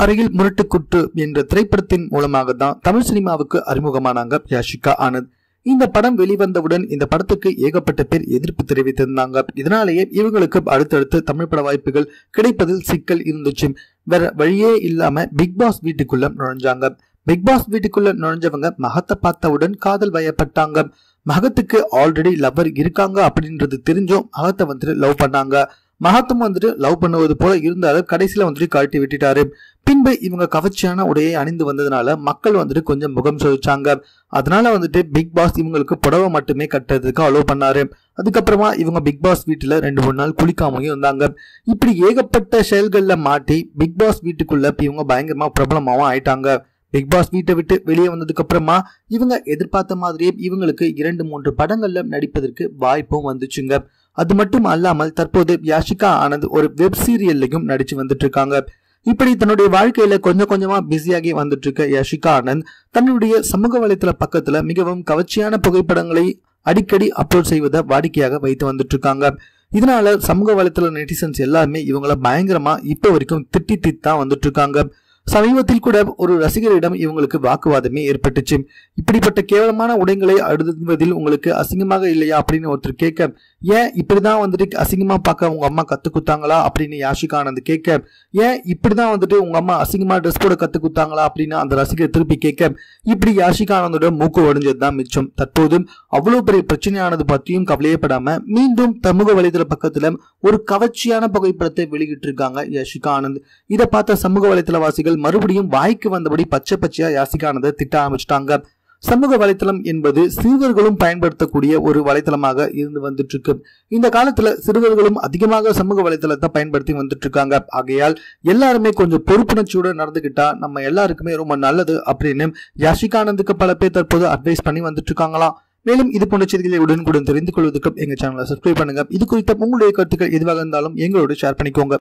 அறையில் முரட்டுக்குட்டு என்ற திரைப்படத்தின் மூலமாக தான் தமிழ் சினிமாவுக்கு அறிமுகமானாங்க யாஷிகா ஆனந்த். இந்த படம் வெளிவந்தவுடன் இந்த படத்துக்கு ஏகப்பட்ட பேர் எதிர்ப்பு தெரிவித்திருந்தாங்க. இதனாலேயே இவங்களுக்கு அடுத்தடுத்து தமிழ் பட வாய்ப்புகள் கிடைப்பதில் சிக்கல் இருந்துச்சு. வேற வழியே இல்லாம பிக் பாஸ் வீட்டுக்குள்ள நுழைஞ்சாங்க. பிக் பாஸ் வீட்டுக்குள்ள நுழைஞ்சவங்க மகத்தை பார்த்தவுடன் காதல் வயப்பட்டாங்க. மகத்துக்கு ஆல்ரெடி லவர் இருக்காங்க அப்படின்றது தெரிஞ்சும் மகத்தை வந்துட்டு லவ் பண்ணாங்க. மகத்தும் வந்துட்டு லவ் பண்ணுவது போல இருந்தாலும் கடைசியில வந்துட்டு கழட்டி விட்டுட்டாரு. பின்பு இவங்க கவர்ச்சியான உடையை அணிந்து வந்ததுனால மக்கள் வந்துட்டு கொஞ்சம் முகம் சொலிச்சாங்க. அதனால வந்துட்டு பிக் பாஸ் இவங்களுக்கு புடவை மட்டுமே கட்டுறதுக்கு அலோவ் பண்ணாரு. அதுக்கப்புறமா இவங்க பிக் பாஸ் வீட்டுல 2-3 நாள் குளிக்காமையும் இருந்தாங்க. இப்படி ஏகப்பட்ட செயல்கள்ல மாட்டி பிக் பாஸ் வீட்டுக்குள்ள இவங்க பயங்கரமா பிரபலமாவும் ஆயிட்டாங்க. பிக் பாஸ் வீட்டை விட்டு வெளியே வந்ததுக்கு அப்புறமா இவங்க எதிர்பார்த்த மாதிரியே இவங்களுக்கு 2-3 படங்கள்ல நடிப்பதற்கு வாய்ப்பும் வந்துச்சுங்க. அது மட்டும் அல்லாமல் தற்போது யாஷிகா ஆனந்த் ஒரு வெப் சீரியல்லையும் நடிச்சு வந்துட்டு இருக்காங்க. இப்படி தன்னுடைய வாழ்க்கையில கொஞ்சம் கொஞ்சமா பிஸியாகி வந்துட்டு இருக்க யாஷிகா ஆனந்த் தன்னுடைய சமூக வலைத்தள பக்கத்துல மிகவும் கவர்ச்சியான புகைப்படங்களை அடிக்கடி அப்லோட் செய்வதை வாடிக்கையாக வைத்து வந்துட்டு இருக்காங்க. இதனால சமூக வலைத்தள நெட்டிசன்ஸ் எல்லாருமே இவங்கள பயங்கரமா இப்ப வரைக்கும் திட்டித்தான் வந்துட்டு இருக்காங்க. சமீபத்தில் கூட ஒரு ரசிகரிடம் இவங்களுக்கு வாக்குவாதமே ஏற்பட்டுச்சு. இப்படிப்பட்ட கேவலமான உடைகளை அழுதுவதில் உங்களுக்கு அசிங்கமாக இல்லையா அப்படின்னு ஒருத்தர் கேட்க, ஏன் இப்படிதான் வந்துட்டு அசிங்கமா பார்க்க உங்க அம்மா கத்து குத்தாங்களா அப்படின்னு யாஷிகா ஆனந்த் கேட்க, ஏன் இப்படிதான் வந்துட்டு உங்க அம்மா அசிங்கமா ட்ரெஸ் போட கத்து குத்தாங்களா அப்படின்னு அந்த ரசிகர் திருப்பி கேட்க, இப்படி யாஷிகா ஆனந்தோட மூக்கு உடைஞ்சதுதான் மிச்சம். தற்போதும் அவ்வளவு பெரிய பிரச்சனையானது பற்றியும் கவலையப்படாம மீண்டும் சமூக வலைதள பக்கத்துல ஒரு கவர்ச்சியான புகைப்படத்தை வெளியிட்டு இருக்காங்க யாஷிகா ஆனந்த். இதை பார்த்த சமூக வலைதளவாசிகள் மறுபடியும் வாய்க்கு வந்தபடி பச்சை பச்சையா யாஷிகா ஆனந்த் திட்ட ஆரம்பிச்சிட்டாங்க. சமூக வலைத்தளம் என்பது சிறுவர்களும் பயன்படுத்தக்கூடிய ஒரு வலைத்தளமாக இருந்து வந்துட்டு இருக்கு. இந்த காலத்துல சிறுவர்களும் அதிகமாக சமூக வலைத்தளத்தை பயன்படுத்தி வந்துட்டு இருக்காங்க. ஆகையால் எல்லாருமே கொஞ்சம் பொறுப்புணர்ச்சியோட நடந்துகிட்டா நம்ம எல்லாருக்குமே ரொம்ப நல்லது அப்படின்னு யாஷிகா ஆனந்துக்கு பல பேர் தற்போது அட்வைஸ் பண்ணி வந்துட்டு இருக்காங்களாம். மேலும் இது போன்ற செய்திகளை உடனுக்குடன் தெரிந்து கொள்வதற்கு எங்க சேனலை சப்ஸ்கிரைப் பண்ணுங்க. இது குறித்த உங்களுடைய கருத்துக்கள் எதுவாக இருந்தாலும் எங்களோட ஷேர் பண்ணிக்கோங்க.